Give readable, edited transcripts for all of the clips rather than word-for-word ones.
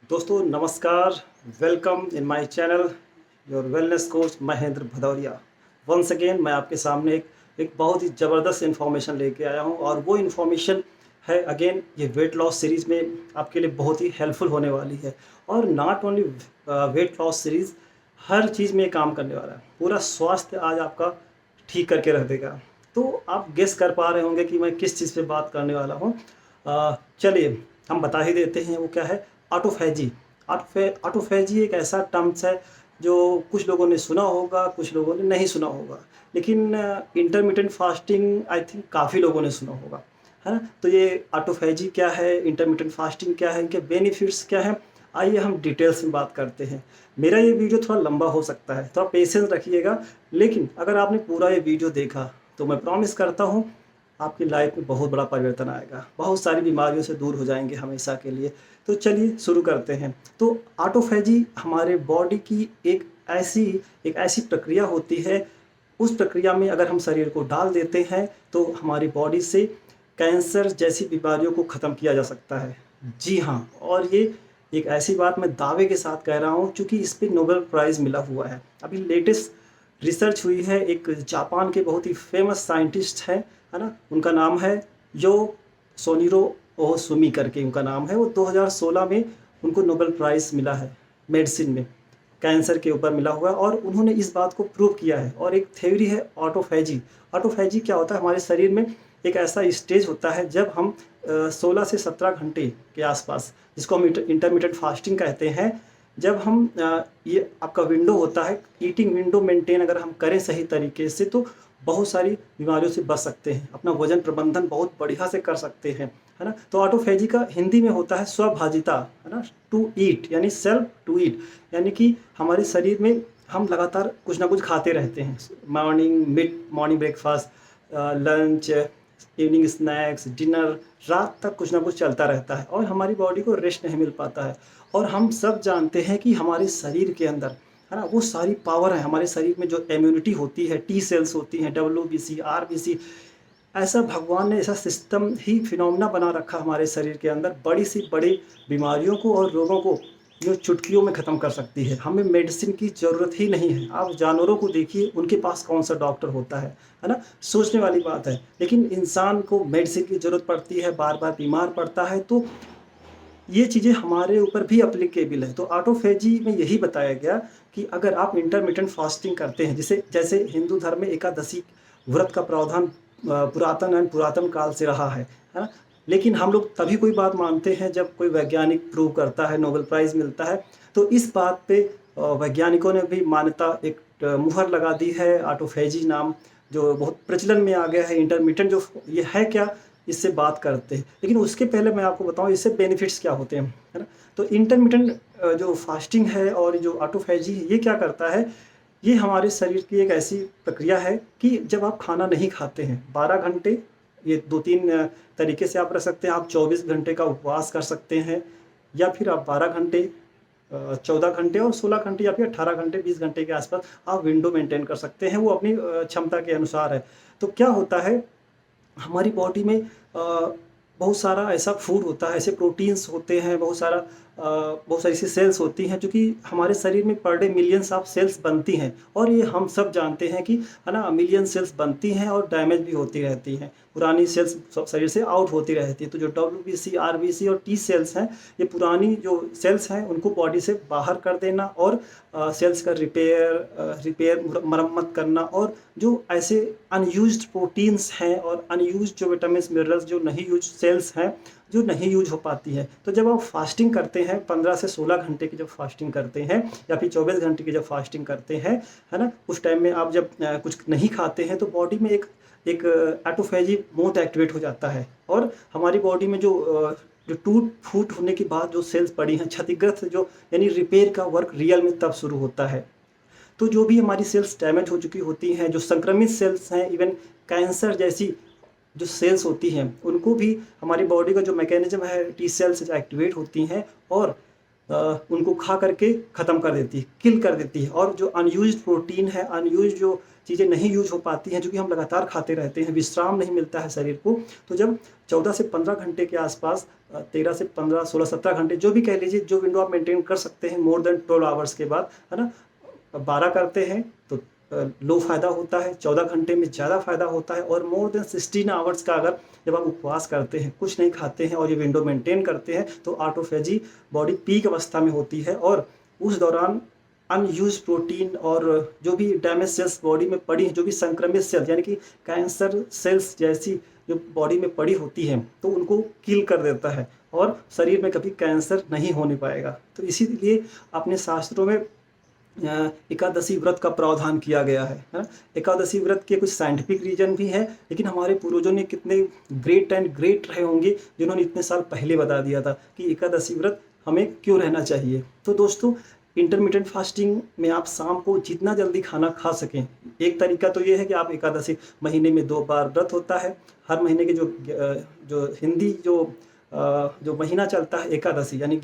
दोस्तों नमस्कार। Welcome in my channel your wellness coach Mahendra Bhadauria. Once again मैं आपके सामने एक बहुत ही ज़बरदस्त इन्फॉर्मेशन लेके आया हूँ और वो इन्फॉर्मेशन है अगेन ये वेट लॉस सीरीज़ में आपके लिए बहुत ही हेल्पफुल होने वाली है। और not only weight loss series, हर चीज़ में ये काम करने वाला है। पूरा स्वास्थ्य आज आपका ठीक करके रख देगा। तो आप गेस कर पा रहे होंगे कि मैं किस चीज़ पे बात करने वाला हूँ। चलिए हम बता ही देते हैं वो क्या है। ऑटोफैजी। ऑटोफैजी एक ऐसा टर्म्स है जो कुछ लोगों ने सुना होगा, कुछ लोगों ने नहीं सुना होगा, लेकिन इंटरमिटेंट फास्टिंग आई थिंक काफ़ी लोगों ने सुना होगा, है ना। तो ये ऑटोफैजी क्या है, इंटरमिटेंट फास्टिंग क्या है, इनके बेनिफिट्स क्या हैं, आइए हम डिटेल्स में बात करते हैं। मेरा ये वीडियो थोड़ा लंबा हो सकता है, थोड़ा पेशेंस रखिएगा, लेकिन अगर आपने पूरा ये वीडियो देखा तो मैं प्रॉमिस करता हूँ आपकी लाइफ में बहुत बड़ा परिवर्तन आएगा, बहुत सारी बीमारियों से दूर हो जाएंगे हमेशा के लिए। तो चलिए शुरू करते हैं। तो ऑटोफैजी हमारे बॉडी की ऐसी एक ऐसी प्रक्रिया होती है। उस प्रक्रिया में अगर हम शरीर को डाल देते हैं तो हमारी बॉडी से कैंसर जैसी बीमारियों को ख़त्म किया जा सकता है। जी हाँ, और ये एक ऐसी बात मैं दावे के साथ कह रहा हूँ क्योंकि इस पे नोबेल प्राइज़ मिला हुआ है। अभी लेटेस्ट रिसर्च हुई है, एक जापान के बहुत ही फेमस साइंटिस्ट हैं, है ना। उनका नाम है यो सोनिरो ओसुमी करके उनका नाम है। वो 2016 में उनको नोबेल प्राइज़ मिला है मेडिसिन में, कैंसर के ऊपर मिला हुआ है, और उन्होंने इस बात को प्रूव किया है। और एक थ्योरी है ऑटोफैजी। ऑटोफैजी क्या होता है, हमारे शरीर में एक ऐसा स्टेज होता है जब हम 16 से 17 घंटे के आसपास, जिसको हम इंटरमिटेंट फास्टिंग कहते हैं, जब हम ये आपका विंडो होता है, ईटिंग विंडो मेंटेन अगर हम करें सही तरीके से तो बहुत सारी बीमारियों से बच सकते हैं, अपना वजन प्रबंधन बहुत बढ़िया से कर सकते हैं, है ना। तो ऑटोफैजी का हिंदी में होता है स्वभाजिता, है ना। टू ईट यानी सेल्फ टू ईट, यानी कि हमारे शरीर में हम लगातार कुछ ना कुछ खाते रहते हैं। Morning breakfast, lunch, evening snacks, dinner, रात तक कुछ ना कुछ चलता रहता है और हमारी बॉडी को रेस्ट नहीं मिल पाता है। और हम सब जानते हैं कि हमारे शरीर के अंदर, है ना, वो सारी पावर है। हमारे शरीर में जो इम्यूनिटी होती है, टी सेल्स होती हैं, WBC, RBC, ऐसा भगवान ने ऐसा सिस्टम ही फिनोमेना बना रखा हमारे शरीर के अंदर, बड़ी सी बड़ी बीमारियों को और रोगों को जो चुटकियों में ख़त्म कर सकती है। हमें मेडिसिन की ज़रूरत ही नहीं है। आप जानवरों को देखिए, उनके पास कौन सा डॉक्टर होता है ना। सोचने वाली बात है। लेकिन इंसान को मेडिसिन की ज़रूरत पड़ती है, बार बार बीमार पड़ता है। तो ये चीज़ें हमारे ऊपर भी एप्लीकेबल है। तो ऑटोफैजी में यही बताया गया कि अगर आप इंटरमिटेंट फास्टिंग करते हैं, जिसे जैसे हिंदू धर्म में एकादशी व्रत का प्रावधान पुरातन काल से रहा है ना। लेकिन हम लोग तभी कोई बात मानते हैं जब कोई वैज्ञानिक प्रूव करता है, नोबेल प्राइज़ मिलता है। तो इस बात पे वैज्ञानिकों ने भी मान्यता, एक मुहर लगा दी है। ऑटोफैजी नाम जो बहुत प्रचलन में आ गया है। इंटरमिटेंट जो ये है क्या, इससे बात करते हैं। लेकिन उसके पहले मैं आपको बताऊँ इससे बेनिफिट्स क्या होते हैं, है ना। तो इंटरमिटेंट जो फास्टिंग है और जो ऑटोफैजी है, ये क्या करता है, ये हमारे शरीर की एक ऐसी प्रक्रिया है कि जब आप खाना नहीं खाते हैं 12 घंटे, ये 2-3 तरीके से आप रह सकते हैं। आप 24 घंटे का उपवास कर सकते हैं, या फिर आप 12 घंटे, 14 घंटे और 16 घंटे, या फिर 18 घंटे, 20 घंटे के आसपास आप विंडो मेंटेन कर सकते हैं। वो अपनी क्षमता के अनुसार है। तो क्या होता है, हमारी बॉडी में बहुत सारा ऐसा फूड होता है, ऐसे प्रोटीन्स होते हैं, बहुत सारी ऐसी सेल्स होती हैं जो कि हमारे शरीर में per day millions of sales बनती हैं। और ये हम सब जानते हैं कि, है ना, मिलियन सेल्स बनती हैं और डैमेज भी होती रहती हैं। पुरानी सेल्स सब शरीर से आउट होती रहती है। तो जो WBC, RBC और टी सेल्स हैं, ये पुरानी जो सेल्स हैं उनको बॉडी से बाहर कर देना और सेल्स का रिपेयर मरम्मत करना, और जो ऐसे अनयूज्ड प्रोटीन्स हैं और अनयूज्ड जो विटामिन्स मिनरल्स जो नहीं यूज सेल्स हैं, जो नहीं यूज हो पाती है। तो जब आप फास्टिंग करते हैं, 15 से 16 घंटे की जब फास्टिंग करते हैं, या फिर 24 घंटे की जब फास्टिंग करते हैं, है ना, उस टाइम में आप जब कुछ नहीं खाते हैं तो बॉडी में एक एक ऑटोफैजी मोड एक्टिवेट हो जाता है। और हमारी बॉडी में जो टूट फूट होने के बाद जो सेल्स पड़ी हैं, क्षतिग्रस्त जो, यानी रिपेयर का वर्क रियल में तब शुरू होता है। तो जो भी हमारी सेल्स डैमेज हो चुकी होती हैं, जो संक्रमित सेल्स हैं, इवन कैंसर जैसी जो सेल्स होती हैं, उनको भी हमारी बॉडी का जो मैकेनिज्म है, टी सेल्स एक्टिवेट होती हैं और उनको खा करके ख़त्म कर देती है, किल कर देती है। और जो अनयूज्ड प्रोटीन है, अनयूज्ड जो चीज़ें नहीं यूज हो पाती हैं, जो कि हम लगातार खाते रहते हैं, विश्राम नहीं मिलता है शरीर को, तो जब 14 से 15 घंटे के आसपास 13 से 15, 16, 17 घंटे जो भी कह लीजिए, जो विंडो आप मेंटेन कर सकते हैं मोर देन 12 आवर्स के बाद, है ना, 12 करते हैं तो लो फ़ायदा होता है, 14 घंटे में ज़्यादा फ़ायदा होता है, और मोर देन 16 आवर्स का अगर जब आप उपवास करते हैं, कुछ नहीं खाते हैं और ये विंडो मेंटेन करते हैं, तो ऑटोफेजी बॉडी पीक अवस्था में होती है। और उस दौरान अनयूज प्रोटीन और जो भी डैमेज सेल्स बॉडी में पड़ी हैं, जो भी संक्रमित सेल्स यानी कि कैंसर सेल्स जैसी जो बॉडी में पड़ी होती हैं, तो उनको किल कर देता है और शरीर में कभी कैंसर नहीं होने पाएगा। तो इसीलिए अपने शास्त्रों में एकादशी व्रत का प्रावधान किया गया है ना। एकादशी व्रत के कुछ साइंटिफिक रीजन भी है, लेकिन हमारे पूर्वजों ने कितने ग्रेट एंड ग्रेट रहे होंगे जिन्होंने इतने साल पहले बता दिया था कि एकादशी व्रत हमें क्यों रहना चाहिए। तो दोस्तों, इंटरमीडिएट फास्टिंग में आप शाम को जितना जल्दी खाना खा सकें, एक तरीका तो ये है कि आप एकादशी महीने में 2 बार व्रत होता है। हर महीने के जो हिंदी जो महीना चलता है एकादशी, यानी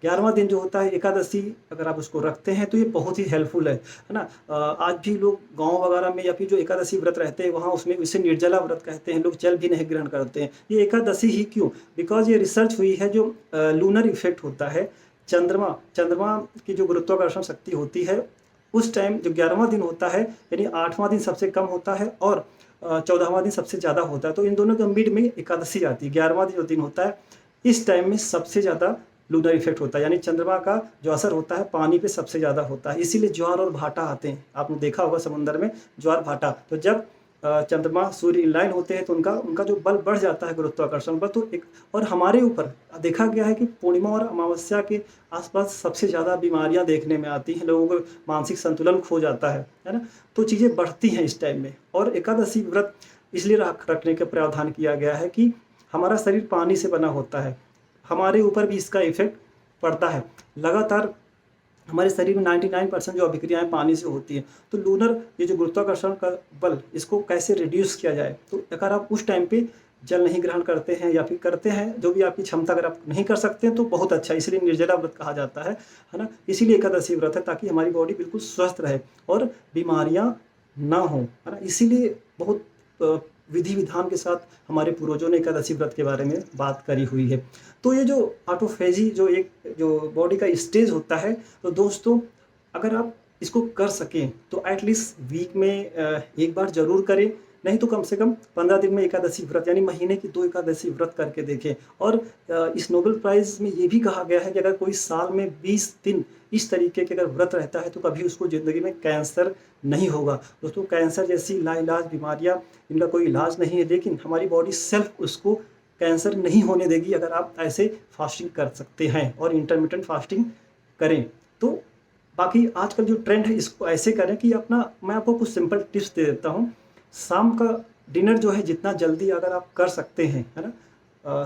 11वां दिन जो होता है एकादशी, अगर आप उसको रखते हैं तो ये बहुत ही हेल्पफुल है ना। आज भी लोग गांव वगैरह में या फिर जो एकादशी व्रत रहते हैं वहाँ, उसमें उसे निर्जला व्रत कहते हैं, लोग जल भी नहीं ग्रहण करते हैं। ये एकादशी ही क्यों? बिकॉज ये रिसर्च हुई है, जो लूनर इफेक्ट होता है, चंद्रमा की जो गुरुत्वाकर्षण शक्ति होती है, उस टाइम जो 11वां दिन होता है, यानी 8वां दिन सबसे कम होता है और 14वां दिन सबसे ज़्यादा होता है। तो इन दोनों के मिड में एकादशी आती है। 11वां जो दिन होता है, इस टाइम में सबसे ज़्यादा लूनर इफेक्ट होता है, यानी चंद्रमा का जो असर होता है पानी पे सबसे ज़्यादा होता है। इसीलिए ज्वार और भाटा आते हैं। आपने देखा होगा समुद्र में ज्वार भाटा। तो जब चंद्रमा सूर्य इनलाइन होते हैं तो उनका जो बल बढ़ जाता है गुरुत्वाकर्षण पर। तो एक और हमारे ऊपर देखा गया है कि पूर्णिमा और अमावस्या के आसपास सबसे ज़्यादा बीमारियां देखने में आती हैं, लोगों को मानसिक संतुलन खो जाता है ना। तो चीज़ें बढ़ती हैं इस टाइम में। और एकादशी व्रत इसलिए रखने का प्रावधान किया गया है कि हमारा शरीर पानी से बना होता है, हमारे ऊपर भी इसका इफेक्ट पड़ता है। लगातार हमारे शरीर में 99% जो अभिक्रियाएं पानी से होती हैं। तो लूनर ये जो गुरुत्वाकर्षण का बल, इसको कैसे रिड्यूस किया जाए? तो अगर आप उस टाइम पे जल नहीं ग्रहण करते हैं या फिर करते हैं, जो भी आपकी क्षमता, अगर आप नहीं कर सकते हैं तो बहुत अच्छा, इसलिए निर्जला व्रत कहा जाता है ना। इसीलिए एकादशी व्रत है, ताकि हमारी बॉडी बिल्कुल स्वस्थ रहे और बीमारियां ना हो, है ना। इसीलिए बहुत विधि विधान के साथ हमारे पूर्वजों ने एकादशी व्रत के बारे में बात करी हुई है। तो ये जो ऑटोफेजी जो बॉडी का स्टेज होता है, तो दोस्तों अगर आप इसको कर सकें तो एटलीस्ट वीक में एक बार जरूर करें, नहीं तो कम से कम 15 दिन में एकादशी व्रत, यानी महीने की 2 एकादशी व्रत करके देखें। और इस नोबेल प्राइज़ में ये भी कहा गया है कि अगर कोई साल में 20 दिन इस तरीके के अगर व्रत रहता है तो कभी उसको ज़िंदगी में कैंसर नहीं होगा। दोस्तों, कैंसर जैसी लाइलाज बीमारियां, इनका कोई इलाज नहीं है, लेकिन हमारी बॉडी सेल्फ उसको कैंसर नहीं होने देगी अगर आप ऐसे फास्टिंग कर सकते हैं और इंटरमिटेंट फास्टिंग करें। तो बाकी आजकल जो ट्रेंड है, इसको ऐसे करें कि मैं आपको कुछ सिंपल टिप्स दे देता हूँ। शाम का डिनर जो है जितना जल्दी अगर आप कर सकते हैं, है ना,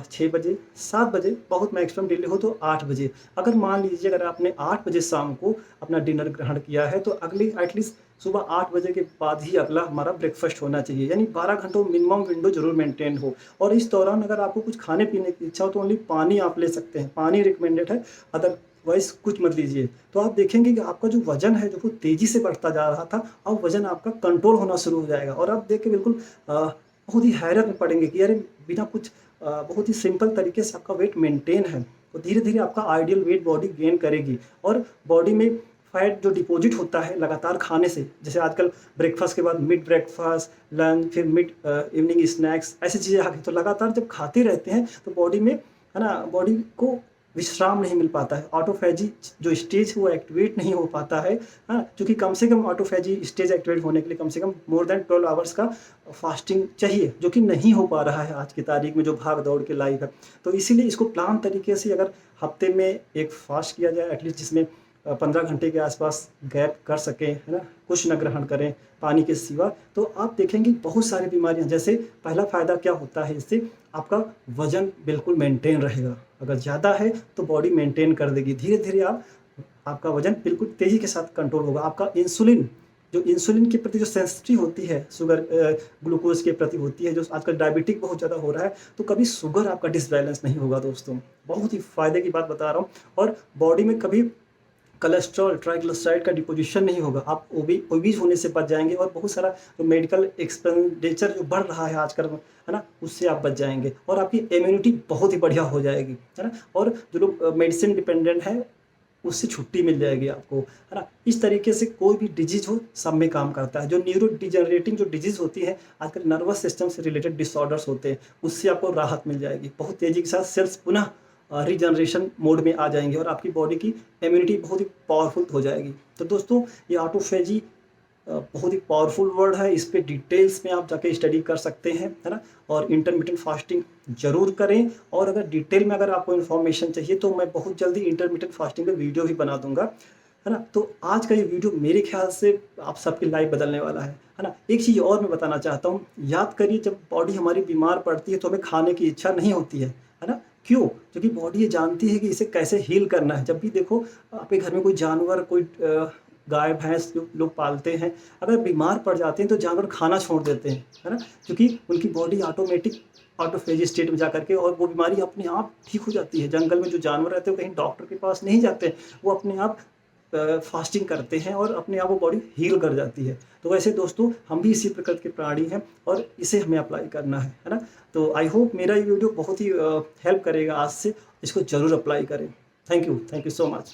6 बजे, 7 बजे, बहुत मैक्सिमम डिले हो तो 8 बजे। अगर मान लीजिए अगर आपने 8 बजे शाम को अपना डिनर ग्रहण किया है, तो अगली एटलीस्ट सुबह 8 बजे के बाद ही अगला हमारा ब्रेकफास्ट होना चाहिए, यानी 12 घंटों मिनिमम विंडो जरूर मेंटेन हो। और इस दौरान अगर आपको कुछ खाने पीने की इच्छा हो तो ओनली पानी आप ले सकते हैं, पानी रिकमेंडेड है, अदरवाइज कुछ मत लीजिए। तो आप देखेंगे कि आपका जो वजन है, जो वो तेज़ी से बढ़ता जा रहा था, अब वजन आपका कंट्रोल होना शुरू हो जाएगा। और आप देख के बिल्कुल बहुत ही हैरत में पड़ेंगे कि अरे बिना कुछ बहुत ही सिंपल तरीके से आपका वेट मेंटेन है। तो धीरे धीरे आपका आइडियल वेट बॉडी गेन करेगी। और बॉडी में फैट जो डिपॉजिट होता है लगातार खाने से, जैसे आजकल ब्रेकफास्ट के बाद मिड ब्रेकफास्ट, लंच, फिर मिड इवनिंग स्नैक्स, ऐसी चीज़ें आ गई। तो लगातार जब खाते रहते हैं तो बॉडी में, है ना, बॉडी को विश्राम नहीं मिल पाता है। ऑटोफेजी जो स्टेज है वो एक्टिवेट नहीं हो पाता है, हाँ, क्योंकि कम से कम ऑटोफेजी स्टेज एक्टिवेट होने के लिए कम से कम मोर देन 12 आवर्स का फास्टिंग चाहिए, जो कि नहीं हो पा रहा है आज की तारीख में, जो भाग दौड़ के लाइफ है। तो इसीलिए इसको प्लान तरीके से अगर हफ्ते में एक फास्ट किया जाए एटलीस्ट, जिसमें 15 घंटे के आसपास गैप कर सकें, है ना, कुछ न ग्रहण करें पानी के सिवा, तो आप देखेंगे बहुत सारी बीमारियां, जैसे पहला फ़ायदा क्या होता है, इससे आपका वजन बिल्कुल मेंटेन रहेगा। अगर ज़्यादा है तो बॉडी मेंटेन कर देगी, धीरे धीरे आपका वजन बिल्कुल तेज़ी के साथ कंट्रोल होगा। आपका इंसुलिन जो इंसुलिन के प्रति जो सेंसिटिव होती है, शुगर ग्लूकोज के प्रति होती है, जो आजकल डायबिटिक बहुत ज़्यादा हो रहा है, तो कभी शुगर आपका डिसबैलेंस नहीं होगा दोस्तों। बहुत ही फ़ायदे की बात बता रहा हूँ। और बॉडी में कभी कोलेस्ट्रॉल, ट्राइग्लिसराइड का डिपोजिशन नहीं होगा। आप ओबीज होने से बच जाएंगे, और बहुत सारा जो मेडिकल एक्सपेंडिचर जो बढ़ रहा है आजकल, है ना, उससे आप बच जाएंगे। और आपकी इम्यूनिटी बहुत ही बढ़िया हो जाएगी, है ना। और जो लोग मेडिसिन डिपेंडेंट है, उससे छुट्टी मिल जाएगी आपको, है ना। इस तरीके से कोई भी डिजीज हो, सब में काम करता है। जो न्यूरो डिजेनरेटिंग जो डिजीज होती है आजकल, नर्वस सिस्टम से रिलेटेड डिसऑर्डर्स होते हैं, उससे आपको राहत मिल जाएगी। बहुत तेज़ी के साथ सेल्स पुनः रीजनरेशन मोड में आ जाएंगे, और आपकी बॉडी की इम्यूनिटी बहुत ही पावरफुल हो जाएगी। तो दोस्तों, ये ऑटोफेजी बहुत ही पावरफुल वर्ड है। इस पे डिटेल्स में आप जाके स्टडी कर सकते हैं, है ना। और इंटरमिटेंट फास्टिंग जरूर करें। और अगर डिटेल में अगर आपको इन्फॉर्मेशन चाहिए, तो मैं बहुत जल्दी इंटरमिटेंट फास्टिंग पे वीडियो भी बना दूंगा, है ना। तो आज का ये वीडियो मेरे ख्याल से आप सबकी लाइफ बदलने वाला है ना। एक चीज़ और मैं बताना चाहता हूँ, याद करिए, जब बॉडी हमारी बीमार पड़ती है तो हमें खाने की इच्छा नहीं होती है ना। क्यों? क्योंकि बॉडी ये जानती है कि इसे कैसे हील करना है। जब भी देखो, आपके घर में कोई जानवर, कोई गाय भैंस जो लोग पालते हैं, अगर बीमार पड़ जाते हैं तो जानवर खाना छोड़ देते हैं, है ना। क्योंकि उनकी बॉडी ऑटोफेजी स्टेट में जा करके, और वो बीमारी अपने आप ठीक हो जाती है। जंगल में जो जानवर रहते हैं वो कहीं डॉक्टर के पास नहीं जाते, वो अपने आप फास्टिंग करते हैं, और अपने आप वो बॉडी हील कर जाती है। तो वैसे दोस्तों, हम भी इसी प्रकार के प्राणी हैं, और इसे हमें अप्लाई करना है ना। तो आई होप मेरा ये वीडियो बहुत ही हेल्प करेगा आज से। इसको ज़रूर अप्लाई करें। Thank you so much.